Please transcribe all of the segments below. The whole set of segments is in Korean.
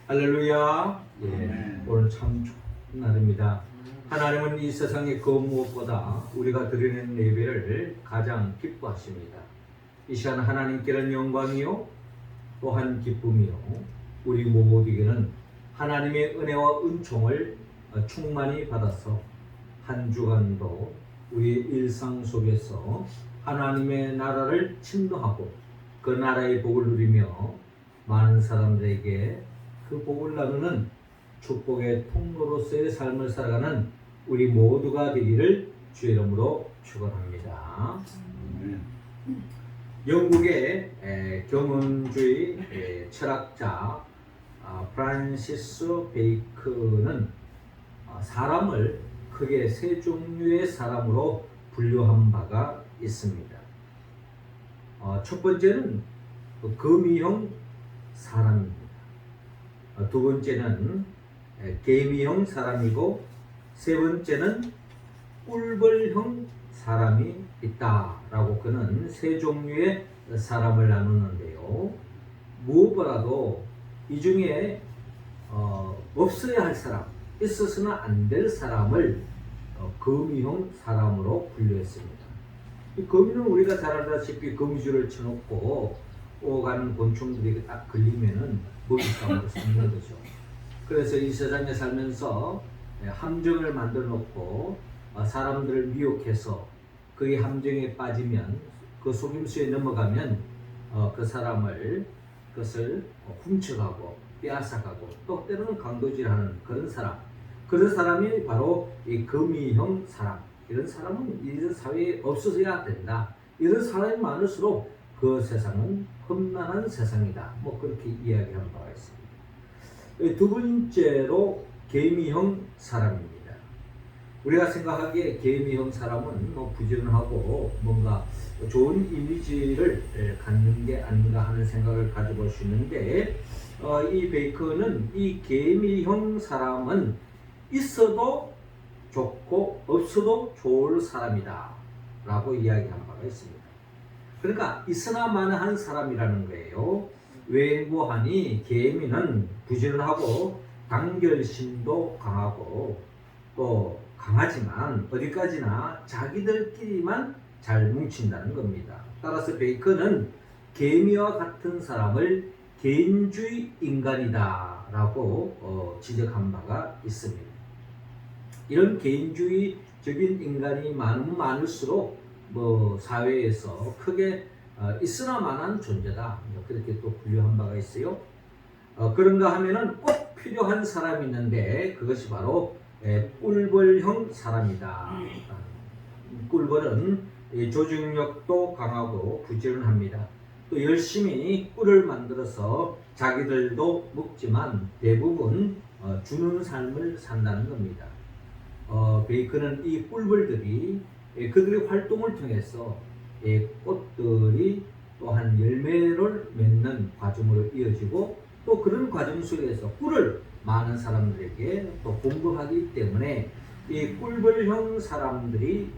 할렐루야. 네. 오늘 참 좋은 날입니다. 하나님은 이 세상의 그 무엇보다 우리가 드리는 예배를 가장 기뻐하십니다. 이 시간 하나님께는 영광이요 또한 기쁨이요 우리 모두에게는 하나님의 은혜와 은총을 충만히 받아서 한 주간도 우리의 일상 속에서 하나님의 나라를 침노하고 그 나라의 복을 누리며 많은 사람들에게 그 복을 나누는 축복의 통로로서의 삶을 살아가는 우리 모두가 되기를 주의 이름으로 축원합니다. 영국의 경운주의 철학자 프란시스 베이컨은 사람을 크게 세 종류의 사람으로 분류한 바가 있습니다. 첫 번째는 거미형 사람입니다. 두 번째는 개미형 사람이고 세 번째는 꿀벌형 사람이 있다라고 그는 세 종류의 사람을 나누는데요. 무엇보다도 이 중에 없어야 할 사람, 있어서는 안 될 사람을 거미형 사람으로 분류했습니다. 이 거미는 우리가 잘 알다시피 거미줄을 쳐놓고 오가는 곤충들이 딱 걸리면은 먹잇감으로 삼는 거죠. 그래서 이 세상에 살면서 함정을 만들어 놓고 사람들을 미혹해서 그의 함정에 빠지면 그 속임수에 넘어가면 그 사람을 그것을 훔쳐가고 빼앗아가고 또 때로는 강도질하는 그런 사람이 바로 이 거미형 사람. 이런 사람은 이 사회에 없어져야 된다. 이런 사람이 많을수록 그 세상은 험난한 세상이다. 뭐 그렇게 이야기한 바가 있습니다. 두 번째로 개미형 사람입니다. 우리가 생각하기에 개미형 사람은 부지런하고 뭔가 좋은 이미지를 갖는 게 아닌가 하는 생각을 가져볼 수 있는데 이 베이컨은 이 개미형 사람은 있어도 좋고 없어도 좋을 사람이다 라고 이야기한 바가 있습니다. 그러니까 있으나 마나한 사람이라는 거예요. 외행부하니 개미는 부지런하고 단결심도 강하고 또 강하지만 어디까지나 자기들끼리만 잘 뭉친다는 겁니다. 따라서 베이컨은 개미와 같은 사람을 개인주의 인간이다 라고 지적한 바가 있습니다. 이런 개인주의적인 인간이 많으면 많을수록 사회에서 크게 있으나 마나한 존재다 그렇게 또 분류한 바가 있어요. 그런가 하면은 꼭 필요한 사람이 있는데 그것이 바로 꿀벌형 사람이다. 꿀벌은 조직력도 강하고 부지런합니다. 또 열심히 꿀을 만들어서 자기들도 먹지만 대부분 주는 삶을 산다는 겁니다. 베이컨은 이 꿀벌들이 그들의 활동을 통해서 꽃들이 또한 열매를 맺는 과정으로 이어지고 또 그런 과정 속에서 꿀을 많은 사람들에게 또 공급하기 때문에 이 꿀벌형 사람들이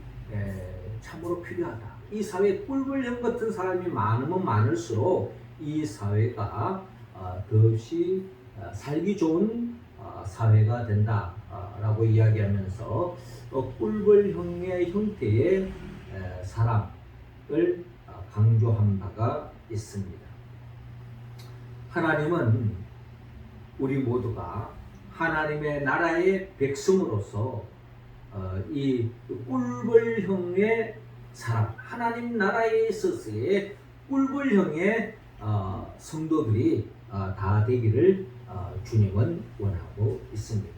참으로 필요하다. 이 사회에 꿀벌형 같은 사람이 많으면 많을수록 이 사회가 더없이 살기 좋은 사회가 된다라고 이야기하면서 꿀벌형의 형태의 사람을 강조한 바가 있습니다. 하나님은 우리 모두가 하나님의 나라의 백성으로서 이 꿀벌형의 사람, 하나님 나라에 있어서의 꿀벌형의 성도들이 다 되기를 주님은 원하고 있습니다.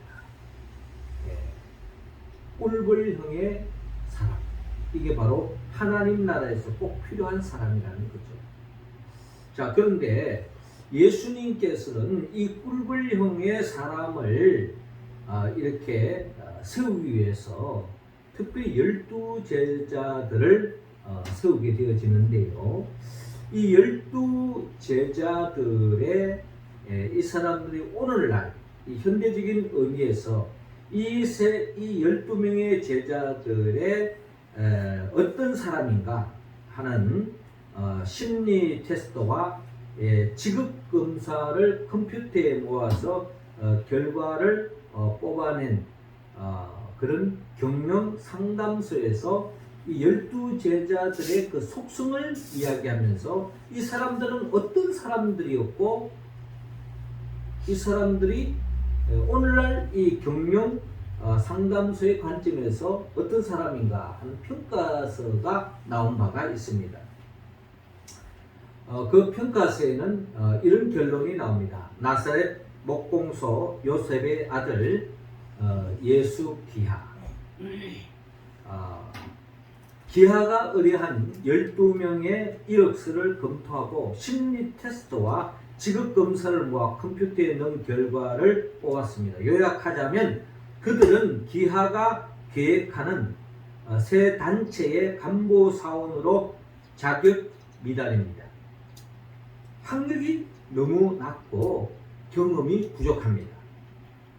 꿀벌형의 사람, 이게 바로 하나님 나라에서 꼭 필요한 사람이라는 거죠. 자, 그런데 예수님께서는 이 꿀벌형의 사람을 이렇게 세우기 위해서 특별히 12제자들을 세우게 되어지는데요. 이 12제자들의 이 사람들이 오늘날 이 현대적인 의미에서 이 12명의 제자들의 어떤 사람인가 하는 심리 테스트와 지급 검사를 컴퓨터에 모아서 결과를 뽑아낸 그런 경영 상담소에서 이 12제자들의 그 속성을 이야기하면서 이 사람들은 어떤 사람들이었고 이 사람들이 오늘날 이 경영 상담소의 관점에서 어떤 사람인가 하는 평가서가 나온 바가 있습니다. 그 평가서에는 이런 결론이 나옵니다. 나사렛 목공소 요셉의 아들 예수 기하. 기하가 의뢰한 12명의 이력서를 검토하고 심리 테스트와 직업 검사를 모아 컴퓨터에 넣은 결과를 뽑았습니다. 요약하자면 그들은 기하가 계획하는 새 단체의 간부사원으로 자격 미달입니다. 학력이 너무 낮고 경험이 부족합니다.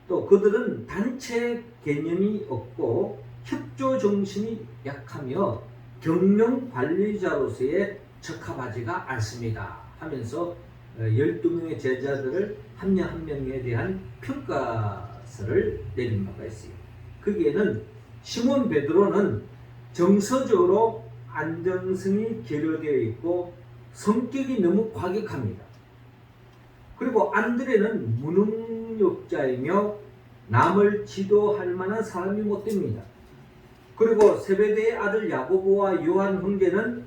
또 그들은 단체 개념이 없고 협조 정신이 약하며 경영 관리자로서의 적합하지가 않습니다 하면서 12명의 제자들을 한 명 한 명에 대한 평가서를 내린 바가 있어요. 거기에는 시몬 베드로는 정서적으로 안정성이 결여되어 있고 성격이 너무 과격합니다. 그리고 안드레는 무능력자이며 남을 지도할 만한 사람이 못 됩니다. 그리고 세베대의 아들 야고보와 요한 형제는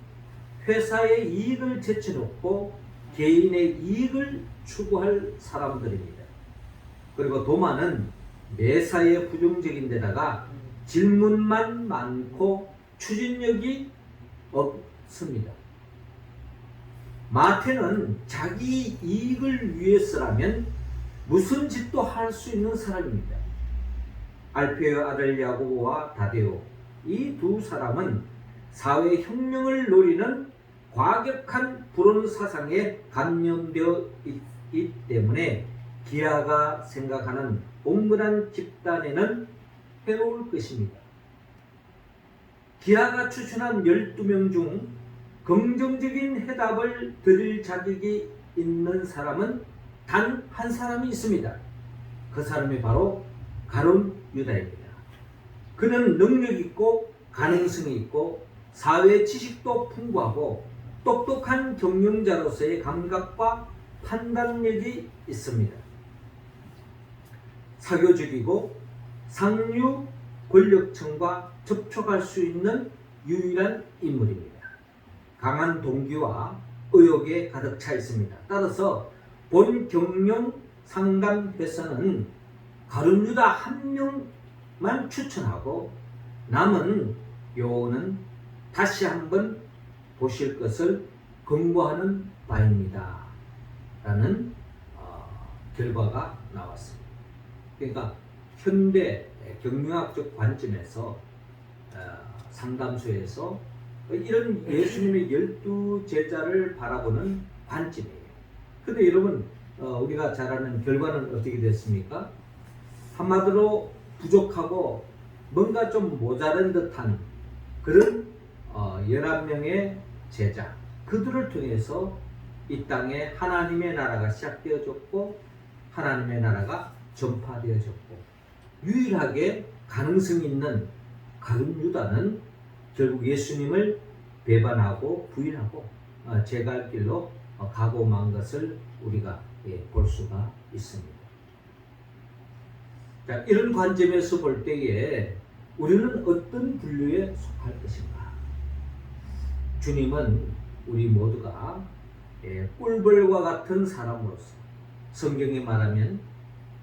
회사의 이익을 제쳐놓고 개인의 이익을 추구할 사람들입니다. 그리고 도마는 매사에 부정적인 데다가 질문만 많고 추진력이 없습니다. 마태는 자기 이익을 위해서라면 무슨 짓도 할 수 있는 사람입니다. 알페의 아들 야고보와 다데오, 이 두 사람은 사회혁명을 노리는 과격한 불온 사상에 감염되어 있기 때문에 기아가 생각하는 옹졸한 집단에는 해로울 것입니다. 기아가 추천한 12명 중 긍정적인 해답을 드릴 자격이 있는 사람은 단 한 사람이 있습니다. 그 사람이 바로 가룟 유다입니다. 그는 능력 있고 가능성이 있고 사회 지식도 풍부하고 똑똑한 경영자로서의 감각과 판단력이 있습니다. 사교적이고 상류 권력층과 접촉할 수 있는 유일한 인물입니다. 강한 동기와 의욕에 가득 차 있습니다. 따라서 본 경영 상담 회사는 가룟 유다 한 명만 추천하고 남은 요원은 다시 한번 보실 것을 권고하는 바입니다. 라는 결과가 나왔습니다. 그러니까 현대 경영학적 관점에서 상담소에서 이런 예수님의 12제자를 바라보는 관점이에요. 근데 여러분 우리가 잘 아는 결과는 어떻게 됐습니까? 한마디로 부족하고 뭔가 좀 모자란 듯한 그런 11명의 제자, 그들을 통해서 이 땅에 하나님의 나라가 시작되어졌고 하나님의 나라가 전파되어졌고 유일하게 가능성 있는 가룟 유다는 결국 예수님을 배반하고 부인하고 제 갈 길로 가고 만 것을 우리가 볼 수가 있습니다. 자, 이런 관점에서 볼 때에 우리는 어떤 분류에 속할 것인가? 주님은 우리 모두가 꿀벌과 같은 사람으로서, 성경에 말하면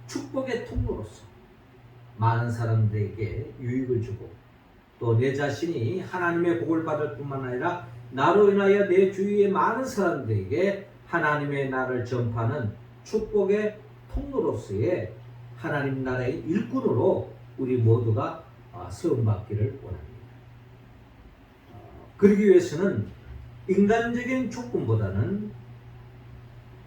축복의 통로로서 많은 사람들에게 유익을 주고 또 내 자신이 하나님의 복을 받을 뿐만 아니라 나로 인하여 내 주위의 많은 사람들에게 하나님의 나라를 전파하는 축복의 통로로서의 하나님 나라의 일꾼으로 우리 모두가 세움받기를 원합니다. 그러기 위해서는 인간적인 조건보다는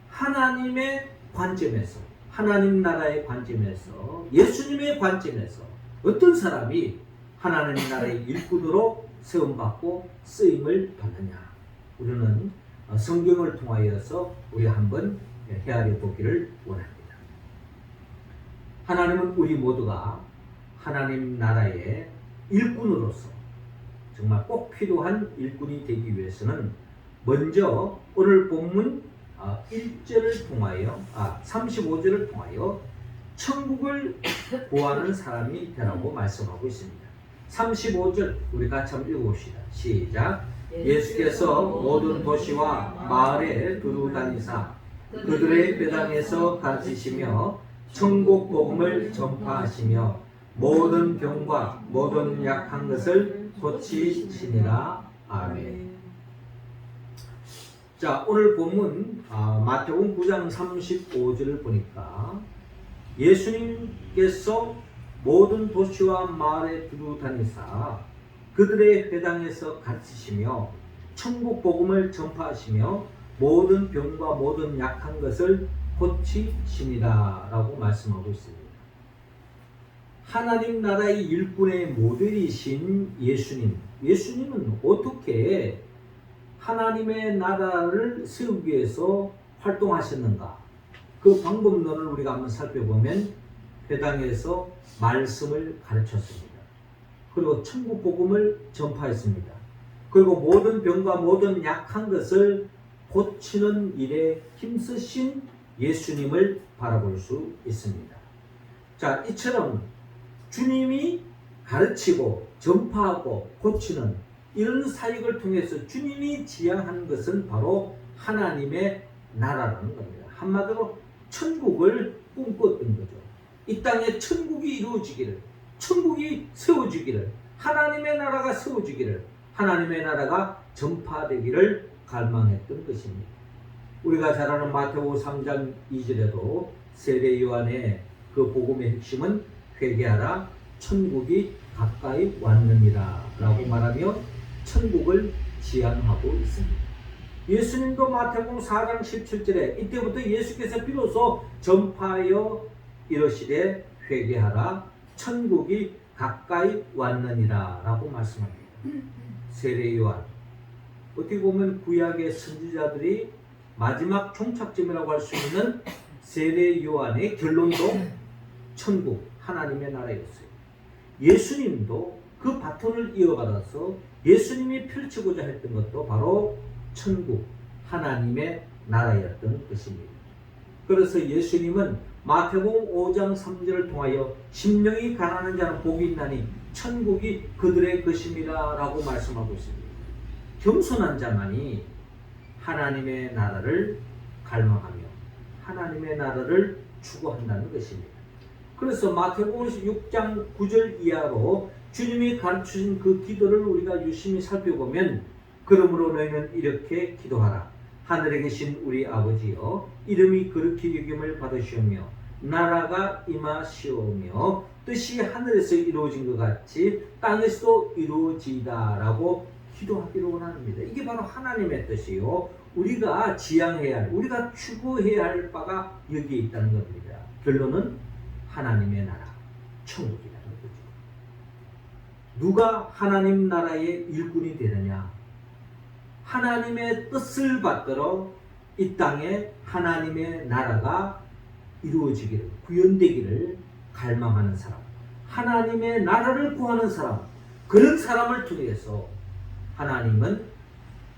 하나님의 관점에서, 하나님 나라의 관점에서, 예수님의 관점에서 어떤 사람이 하나님 나라의 일꾼으로 세움받고 쓰임을 받느냐, 우리는 성경을 통하여서 우리 한번 헤아려 보기를 원합니다. 하나님은 우리 모두가 하나님 나라의 일꾼으로서 정말 꼭 필요한 일꾼이 되기 위해서는 먼저 오늘 본문 1절을 통하여 35절을 통하여 천국을 구하는 사람이 되라고 말씀하고 있습니다. 35절 우리 같이 한번 읽어봅시다. 시작. 예수께서 모든 도시와 마을에 두루 다니사 그들의 배당에서 가르치시며 천국 복음을 전파하시며 모든 병과 모든 약한 것을 고치시니라. 아멘. 자, 오늘 본문 마태복음 9장 35절을 보니까 예수님께서 모든 도시와 마을에 두루 다니사 그들의 회당에서 가르치시며 천국 복음을 전파하시며 모든 병과 모든 약한 것을 고치시니라 라고 말씀하고 있습니다. 하나님 나라의 일꾼의 모델이신 예수님은 어떻게 하나님의 나라를 세우기 위해서 활동하셨는가? 그 방법론을 우리가 한번 살펴보면 회당에서 말씀을 가르쳤습니다. 그리고 천국 복음을 전파했습니다. 그리고 모든 병과 모든 약한 것을 고치는 일에 힘쓰신 예수님을 바라볼 수 있습니다. 자, 이처럼 주님이 가르치고 전파하고 고치는 이런 사역을 통해서 주님이 지향하는 것은 바로 하나님의 나라라는 겁니다. 한마디로 천국을 꿈꿨던 거죠. 이 땅에 천국이 이루어지기를, 천국이 세워지기를, 하나님의 나라가 세워지기를, 하나님의 나라가 전파되기를 갈망했던 것입니다. 우리가 잘 아는 마태복음 3장 2절에도 세례 요한의 그 복음의 핵심은 회개하라 천국이 가까이 왔느니라 라고 말하며 천국을 지향하고 있습니다. 예수님도 마태복음 4장 17절에 이때부터 예수께서 비로소 전파하여 이르시되 회개하라 천국이 가까이 왔느니라 라고 말씀합니다. 세례 요한, 어떻게 보면 구약의 선지자들이 마지막 종착점이라고 할 수 있는 세례 요한의 결론도 천국, 하나님의 나라였어요. 예수님도 그 바톤을 이어받아서 예수님이 펼치고자 했던 것도 바로 천국, 하나님의 나라였던 것입니다. 그래서 예수님은 마태복음 5장 3절을 통하여 심령이 가난한 자는 복이 있나니 천국이 그들의 것임이라 라고 말씀하고 있습니다. 겸손한 자만이 하나님의 나라를 갈망하며 하나님의 나라를 추구한다는 것입니다. 그래서 마태복음 6장 9절 이하로 주님이 가르치신 그 기도를 우리가 유심히 살펴보면 그러므로 너희는 이렇게 기도하라. 하늘에 계신 우리 아버지여 이름이 거룩히 여김을 받으시오며 나라가 임하시오며 뜻이 하늘에서 이루어진 것 같이 땅에서도 이루어지이다 라고 기도하기를 원합니다. 이게 바로 하나님의 뜻이요 우리가 지향해야 할, 우리가 추구해야 할 바가 여기에 있다는 겁니다. 결론은 하나님의 나라, 천국이라는 거죠. 누가 하나님 나라의 일꾼이 되느냐? 하나님의 뜻을 받들어 이 땅에 하나님의 나라가 이루어지기를, 구현되기를 갈망하는 사람, 하나님의 나라를 구하는 사람, 그런 사람을 통해서 하나님은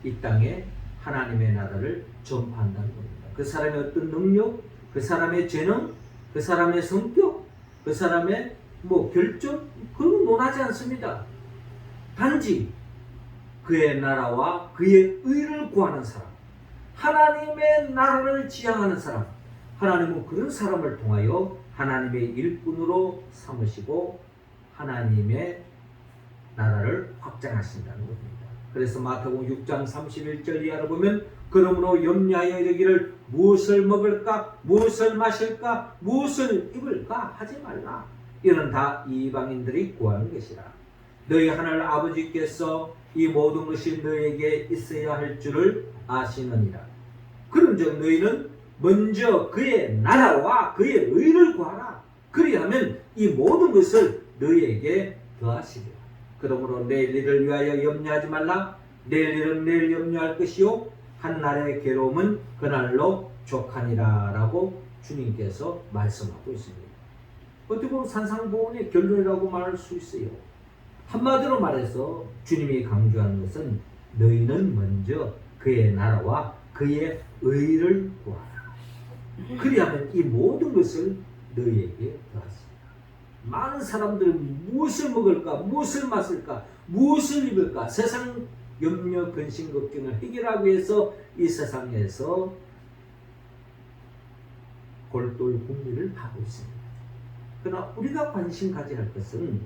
이 땅에 하나님의 나라를 전파한다는 겁니다. 그 사람의 어떤 능력, 그 사람의 재능, 그 사람의 성격, 그 사람의 결정, 그런 거 논하지 않습니다. 단지 그의 나라와 그의 의를 구하는 사람, 하나님의 나라를 지향하는 사람, 하나님은 그런 사람을 통하여 하나님의 일꾼으로 삼으시고 하나님의 나라를 확장하신다는 겁니다. 그래서 마태복음 6장 31절 이하를 보면 그러므로 염려하여 이르기를 무엇을 먹을까, 무엇을 마실까, 무엇을 입을까 하지 말라. 이는 다 이방인들이 구하는 것이라. 너희 하늘 아버지께서 이 모든 것이 너희에게 있어야 할 줄을 아시느니라. 그런즉 너희는 먼저 그의 나라와 그의 의를 구하라. 그리하면 이 모든 것을 너희에게 더하시리라. 그러므로 내일 일을 위하여 염려하지 말라. 내일 일은 내일 염려할 것이요 한 날의 괴로움은 그날로 족하니라 라고 주님께서 말씀하고 있습니다. 어떻게 보면 산상보훈의 결론이라고 말할 수 있어요. 한마디로 말해서 주님이 강조하는 것은 너희는 먼저 그의 나라와 그의 의를 구하라. 그리하면 이 모든 것을 너희에게 더하시리라. 많은 사람들은 무엇을 먹을까, 무엇을 마실까, 무엇을 입을까, 세상 염려, 근심, 걱정을 해결하기 위해서 이 세상에서 골똘 궁리를 하고 있습니다. 그러나 우리가 관심 가져야 할 것은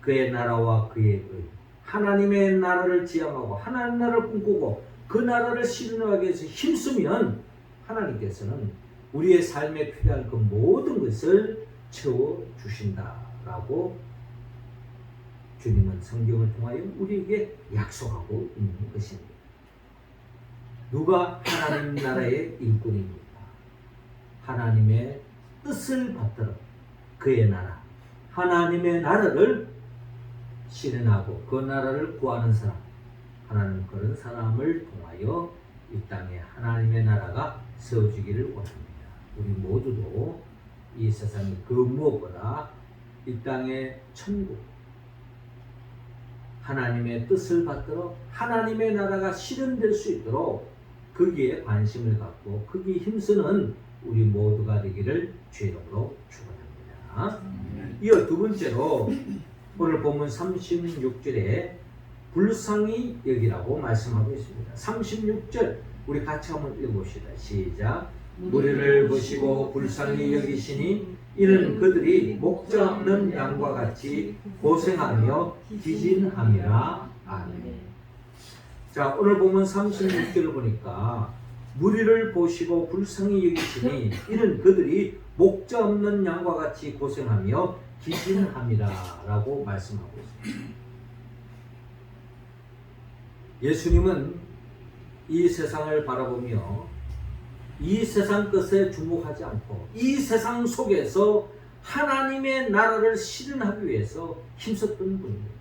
그의 나라와 그의 의, 하나님의 나라를 지향하고 하나님의 나라를 꿈꾸고 그 나라를 실현하기 위해서 힘쓰면 하나님께서는 우리의 삶에 필요한 그 모든 것을 채워주신다라고 주님은 성경을 통하여 우리에게 약속하고 있는 것입니다. 누가 하나님 나라의 일꾼입니까? 하나님의 뜻을 받들어 그의 나라, 하나님의 나라를 실현하고 그 나라를 구하는 사람, 하나님 그런 사람을 통하여 이 땅에 하나님의 나라가 세워지기를 원합니다. 우리 모두도 이 세상의 그 무엇보다 이 땅의 천국, 하나님의 뜻을 받들어 하나님의 나라가 실현될 수 있도록 거기에 관심을 갖고 거기에 힘쓰는 우리 모두가 되기를 주의 이름으로 축원합니다. 이어 두 번째로 오늘 본문 36절에 불쌍히 여기라고 말씀하고 있습니다. 36절 우리 같이 한번 읽어봅시다. 시작. 무리를 보시고 불쌍히 여기시니 이는 그들이 목자 없는 양과 같이 고생하며 기진함이라. 아멘. 자, 오늘 보면 36절을 보니까 무리를 보시고 불쌍히 여기시니 이는 그들이 목자 없는 양과 같이 고생하며 기진함이라 라고 말씀하고 있습니다. 예수님은 이 세상을 바라보며 이 세상 것에 주목하지 않고 이 세상 속에서 하나님의 나라를 실현하기 위해서 힘썼던 분입니다.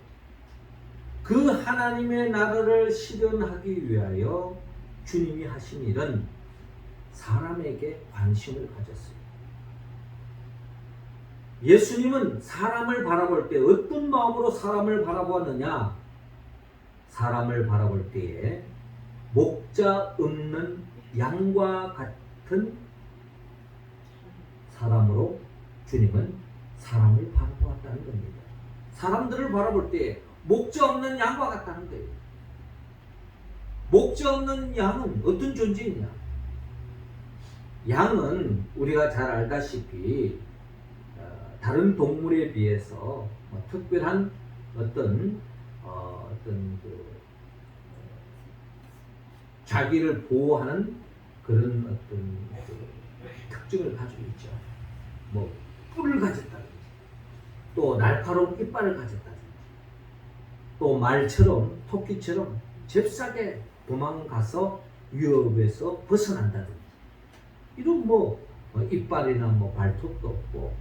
그 하나님의 나라를 실현하기 위하여 주님이 하신 일은 사람에게 관심을 가졌어요. 예수님은 사람을 바라볼 때 어떤 마음으로 사람을 바라보았느냐? 사람을 바라볼 때에 목자 없는 양과 같은 사람으로 주님은 사람을 바라보았다는 겁니다. 사람들을 바라볼 때 목자 없는 양과 같다는 거예요. 목자 없는 양은 어떤 존재이냐? 양은 우리가 잘 알다시피 다른 동물에 비해서 특별한 어떤 자기를 보호하는 그런 어떤 특징을 가지고 있죠. 뭐 뿔을 가졌다든지, 또 날카로운 이빨을 가졌다든지, 또 말처럼 토끼처럼 잽싸게 도망가서 위협에서 벗어난다든지, 이런 이빨이나 발톱도 없고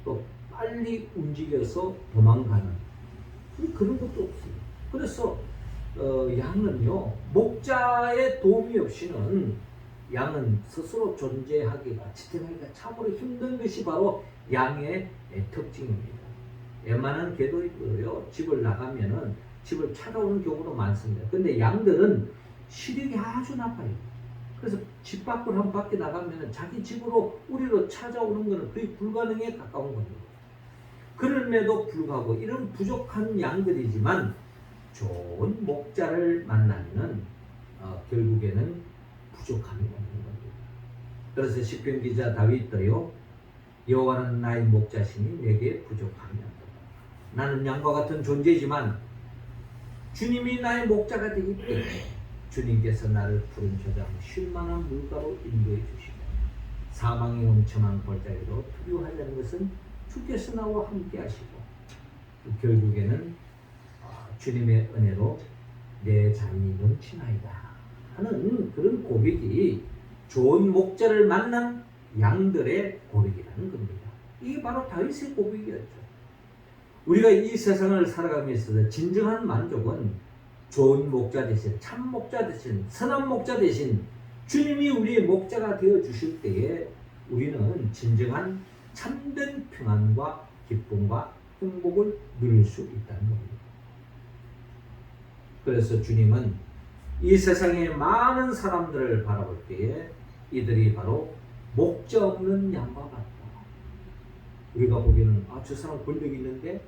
또 빨리 움직여서 도망가는 그런 것도 없어요. 그래서 양은요, 목자의 도움이 없이는 양은 스스로 존재하기가, 지탱하기가 참으로 힘든 것이 바로 양의 특징입니다. 웬만한 개도 있고요, 집을 나가면은 집을 찾아오는 경우도 많습니다. 근데 양들은 시력이 아주 나빠요. 그래서 집 밖으로 한 바퀴 나가면은 자기 집으로 우리로 찾아오는 것은 거의 불가능에 가까운 겁니다. 그럼에도 불구하고 이런 부족한 양들이지만 좋은 목자를 만나면은 결국에는 부족함이 없는 겁니다. 그래서 시편 기자 다윗도요, 여호와는 나의 목자시니 내게 부족함이 없다. 나는 양과 같은 존재지만 주님이 나의 목자가 되기 때문에 주님께서 나를 푸른 저장 쉴만한 물가로 인도해 주시고 사망의 험침한 골짜기로 두려워하지 않는 것은 주께서 나와 함께 하시고 결국에는 주님의 은혜로 내 자인이 넘치나이다 하는 그런 고백이 좋은 목자를 만난 양들의 고백이라는 겁니다. 이게 바로 다윗의 고백이었죠. 우리가 이 세상을 살아가면서 진정한 만족은 좋은 목자 대신, 참 목자 대신, 선한 목자 대신 주님이 우리의 목자가 되어 주실 때에 우리는 진정한 참된 평안과 기쁨과 행복을 누릴 수 있다는 겁니다. 그래서 주님은 이 세상에 많은 사람들을 바라볼 때에 이들이 바로 목자 없는 양과 같다. 우리가 보기에는 저 사람 권력이 있는데,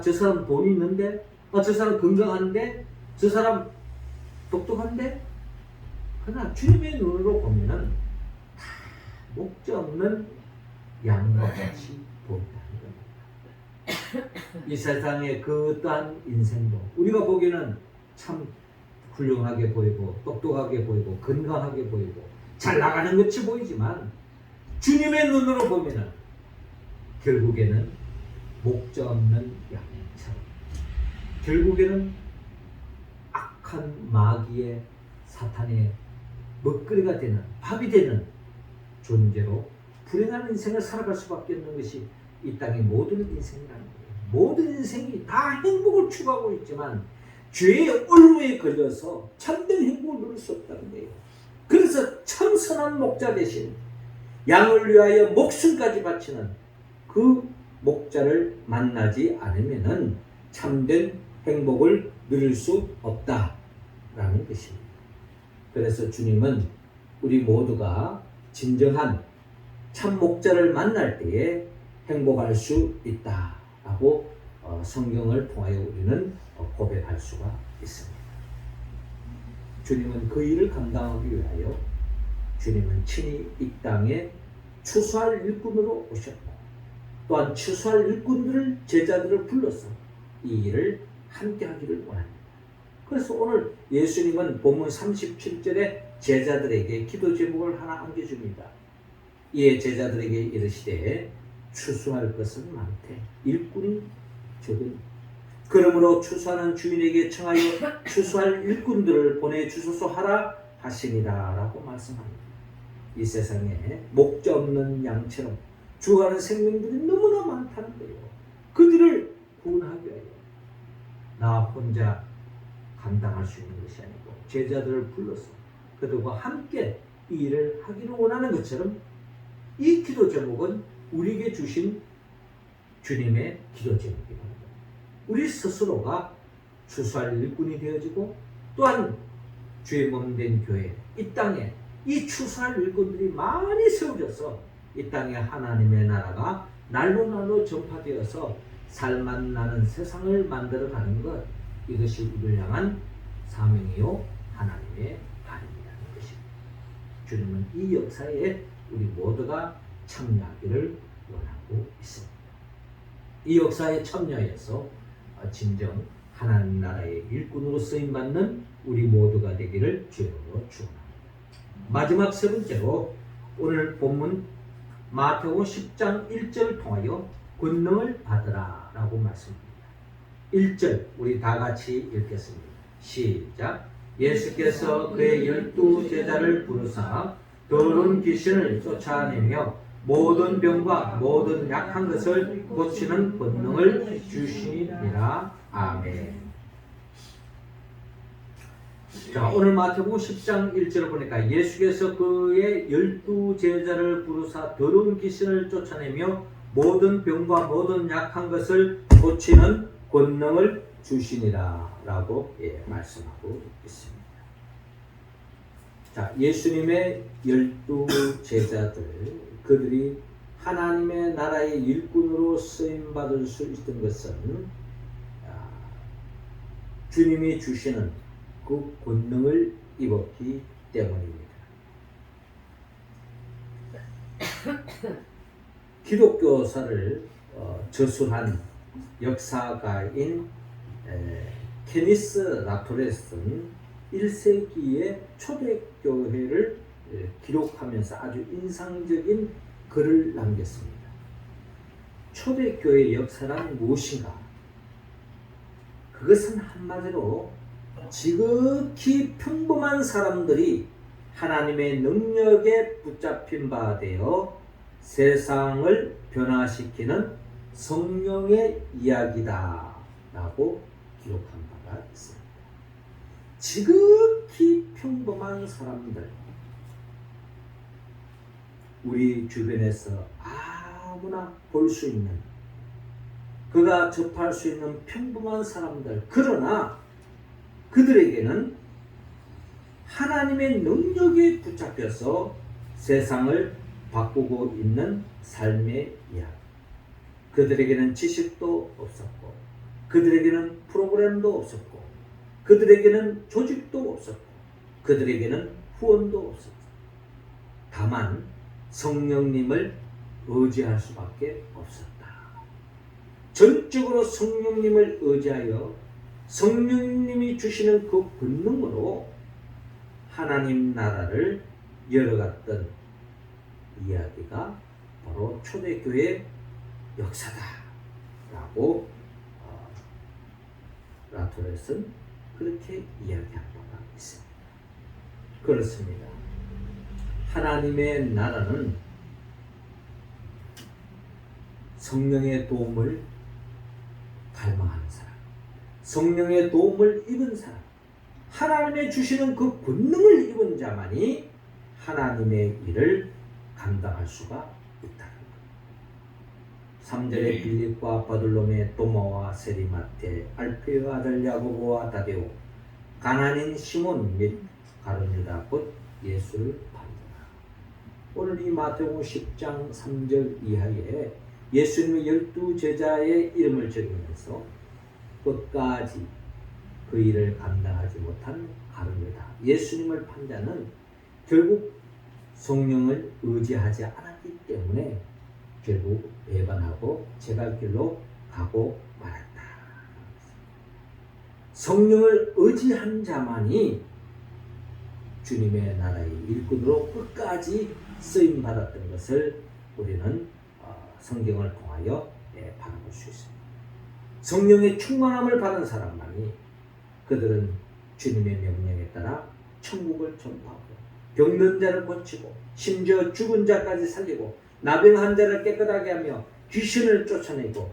저 사람 돈이 있는데, 저 사람 건강한데, 저 사람 똑똑한데, 그러나 주님의 눈으로 보면은 다 목자 없는 양과 같이 보인다는 겁니다. 이 세상의 그 어떠한 인생도 우리가 보기에는 참 훌륭하게 보이고 똑똑하게 보이고 건강하게 보이고 잘 나가는 것이 보이지만 주님의 눈으로 보면은 결국에는 목자 없는 양처럼, 결국에는 악한 마귀의 사탄의 먹거리가 되는, 밥이 되는 존재로 불행한 인생을 살아갈 수밖에 없는 것이 이 땅의 모든 인생이라는 거예요. 모든 인생이 다 행복을 추구하고 있지만 죄의 올무에 걸려서 참된 행복을 누릴 수 없다는 거예요. 그래서 참 선한 목자 대신 양을 위하여 목숨까지 바치는 그 목자를 만나지 않으면은 참된 행복을 누릴 수 없다라는 것입니다. 그래서 주님은 우리 모두가 진정한 참 목자를 만날 때에 행복할 수 있다라고 성경을 통하여 우리는 고백할 수가 있습니다. 주님은 그 일을 감당하기 위하여 주님은 친히 이 땅에 추수할 일꾼으로 오셨고 또한 추수할 일꾼들을, 제자들을 불러서 이 일을 함께 하기를 원합니다. 그래서 오늘 예수님은 본문 37절에 제자들에게 기도 제목을 하나 안겨줍니다. 이에 제자들에게 이르시되 추수할 것은 많되 일꾼이 적으니 그러므로 추수하는 주인에게 청하여 추수할 일꾼들을 보내주소서 하라 하시니라 라고 말씀합니다. 이 세상에 목자 없는 양처럼 죽어가는 생명들이 너무나 많다는 거예요. 그들을 구원하기 위하여 나 혼자 감당할 수 있는 것이 아니고 제자들을 불러서 그들과 함께 이 일을 하기를 원하는 것처럼 이 기도 제목은 우리에게 주신 주님의 기도 제목입니다. 우리 스스로가 추수할 일꾼이 되어지고 또한 주의 몸된 교회, 이 땅에 이 추수할 일꾼들이 많이 세워져서 이 땅에 하나님의 나라가 날로 전파되어서 살맛 나는 세상을 만들어가는 것, 이것이 우리를 향한 사명이요 하나님의 아임이라는 것입니다. 주님은 이 역사에 우리 모두가 참여하기를 원하고 있습니다. 이 역사에 참여해서 진정 하나님 나라의 일꾼으로 쓰임받는 우리 모두가 되기를 주님으로 축원합니다. 마지막 세 번째로 오늘 본문 마태복음 10장 1절을 통하여 권능을 받으라 라고 말씀합니다. 1절 우리 다 같이 읽겠습니다. 시작. 예수께서 그의 12 제자를 부르사 더러운 귀신을 쫓아내며 모든 병과 모든 약한 것을 고치는 권능을 주시니라. 아멘. 자, 오늘 마태복음 10장 1절을 보니까 예수께서 그의 12 제자를 부르사 더러운 귀신을 쫓아내며 모든 병과 모든 약한 것을 고치는 권능을 주시니라 라고 말씀하고 있습니다. 자, 예수님의 12 제자들, 그들이 하나님의 나라의 일꾼으로 쓰임받을 수 있던 것은 주님이 주시는 그 권능을 입었기 때문입니다. 기독교사를 저술한 역사가인 케니스 라토레스는 1세기의 초대교회를 기록하면서 아주 인상적인 글을 남겼습니다. 초대교회의 역사란 무엇인가? 그것은 한마디로 지극히 평범한 사람들이 하나님의 능력에 붙잡힌 바 되어 세상을 변화시키는 성령의 이야기다 라고 기록한 바가 있습니다. 지극히 평범한 사람들, 우리 주변에서 아무나 볼 수 있는, 그가 접할 수 있는 평범한 사람들, 그러나 그들에게는 하나님의 능력에 붙잡혀서 세상을 바꾸고 있는 삶의 이야기. 그들에게는 지식도 없었고, 그들에게는 프로그램도 없었고, 그들에게는 조직도 없었고, 그들에게는 후원도 없었고, 다만 성령님을 의지할 수밖에 없었다. 전적으로 성령님을 의지하여 성령님이 주시는 그 권능으로 하나님 나라를 열어갔던 이야기가 바로 초대교회 역사다라고 라토렛은 그렇게 이야기한 바가 있습니다. 그렇습니다. 하나님의 나라는 성령의 도움을 갈망하는 사람, 성령의 도움을 입은 사람, 하나님의 주시는 그 권능을 입은 자만이 하나님의 일을 감당할 수가 있다는 것. 3절에 빌립과 바돌로메, 도마와 세리마테, 알페의 아들 야고보와 다데오, 가나안인 시몬 및 가룟 유다 곧 예수를 반대하라. 오늘 이 마태복음 10장 3절 이하에 예수님의 12제자의 이름을 적으면서 끝까지 그 일을 감당하지 못한 가룟 유다, 예수님을 판자는 결국 성령을 의지하지 않았기 때문에 결국 배반하고 제갈 길로 가고 말았다. 성령을 의지한 자만이 주님의 나라의 일꾼으로 끝까지 쓰임 받았던 것을 우리는 성경을 통하여 바라볼 수 있습니다. 성령의 충만함을 받은 사람만이 그들은 주님의 명령에 따라 천국을 전파하고 병든 자를 고치고 심지어 죽은 자까지 살리고 나병한 자를 깨끗하게 하며 귀신을 쫓아내고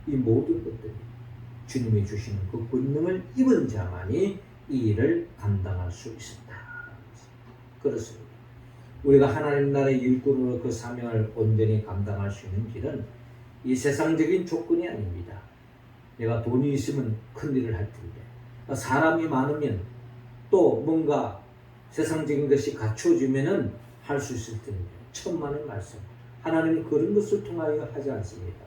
이 모든 것들이 주님이 주시는 그 권능을 입은 자만이 이 일을 감당할 수 있습니다. 그렇습니다. 우리가 하나님 나라의 일꾼으로 그 사명을 온전히 감당할 수 있는 길은 이 세상적인 조건이 아닙니다. 내가 돈이 있으면 큰 일을 할 텐데, 사람이 많으면 또 뭔가 세상적인 것이 갖춰지면은 할 수 있을 텐데, 천만의 말씀. 하나님은 그런 것을 통하여 하지 않습니다.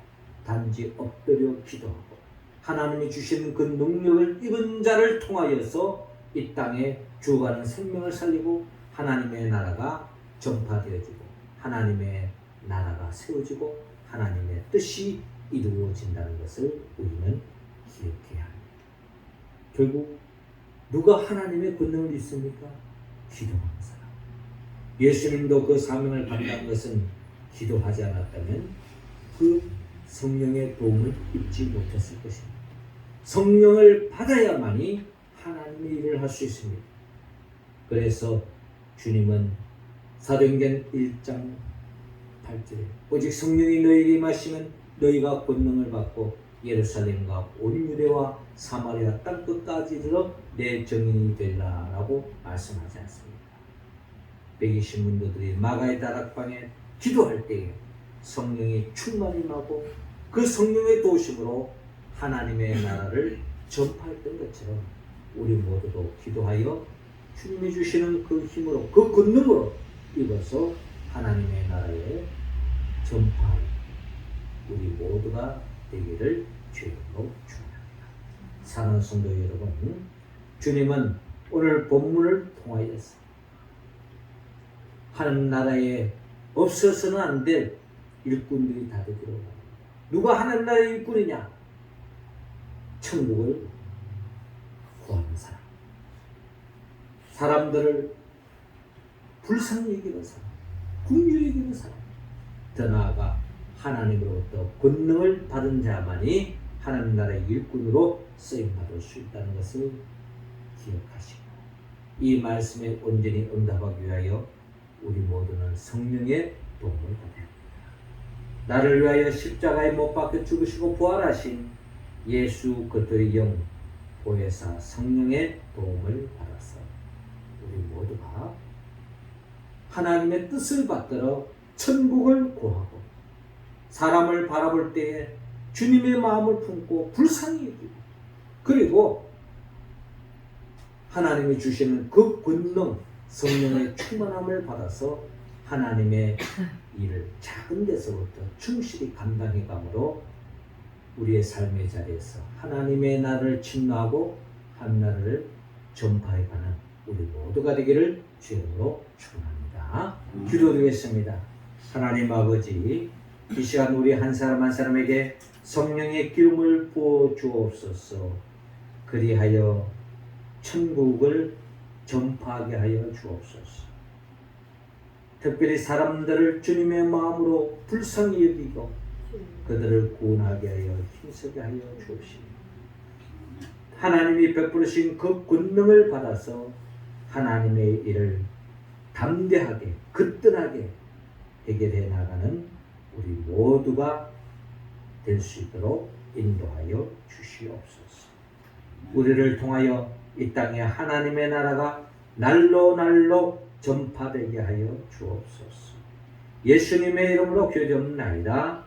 단지 엎드려 기도하고 하나님이 주시는 그 능력을 입은 자를 통하여서 이 땅에 죽어가는 생명을 살리고 하나님의 나라가 전파되어지고 하나님의 나라가 세워지고 하나님의 뜻이 이루어진다는 것을 우리는 기억해야 합니다. 결국 누가 하나님의 권능을 믿습니까? 기도하는 사람. 예수님도 그 사명을 감당한 것은 기도하지 않았다면 그 성령의 도움을 입지 못했을 것입니다. 성령을 받아야만이 하나님의 일을 할 수 있습니다. 그래서 주님은 사도행전 1장 8절에 오직 성령이 너희에게 임하시면 너희가 권능을 받고 예루살렘과 온 유대와 사마리아 땅 끝까지 이르러 내 증인이 되리라 라고 말씀하지 않습니까? 120문도들이 마가의 다락방에 기도할 때에 성령이 충만히 임하고 그 성령의 도우심으로 하나님의 나라를 전파했던 것처럼 우리 모두도 기도하여 주님이 주시는 그 힘으로 그 권능으로 입어서 하나님의 나라에 전파하는 우리 모두가 되기를 주님으로 축원합니다. 사랑하는 성도 여러분, 주님은 오늘 본문을 통하여서 하나님 나라에 없어서는 안 될 일꾼들이 다 되기로 합니다. 누가 하나님 나라의 일꾼이냐? 천국을 구하는 사람, 사람들을 불쌍히 여기는 사람, 긍휼히 여기는 사람, 더 나아가 하나님으로부터 권능을 받은 자만이 하나님 나라의 일꾼으로 쓰임받을 수 있다는 것을 기억하시고 이 말씀에 온전히 응답하기 위하여 우리 모두는 성령의 도움을 받아야 합니다. 나를 위하여 십자가에 못 박혀 죽으시고 부활하신 예수 그리스도의 영, 보혜사 성령의 도움을 받아서 우리 모두가 하나님의 뜻을 받들어 천국을 구하고 사람을 바라볼 때에 주님의 마음을 품고 불쌍히 여기고 그리고 하나님이 주시는 그 권능 성령의 충만함을 받아서 하나님의 일을 작은 데서부터 충실히 감당해 감으로 우리의 삶의 자리에서 하나님의 나라를 침노하고 하나님을 전파해 가는 우리 모두가 되기를 주님으로 축원합니다. 기도드리겠습니다. 하나님 아버지, 이 시간 우리 한 사람 한 사람에게 성령의 기름을 부어 주옵소서. 그리하여 천국을 전파하게 하여 주옵소서. 특별히 사람들을 주님의 마음으로 불쌍히 여기고 그들을 구원하게 하여 힘쓰게 하여 주옵시고 하나님이 베푸신 그 권능을 받아서 하나님의 일을 담대하게 거뜬하게 해결해 나가는 우리 모두가 될 수 있도록 인도하여 주시옵소서. 우리를 통하여 이 땅에 하나님의 나라가 날로 날로 전파되게 하여 주옵소서. 예수님의 이름으로 기도드립니다.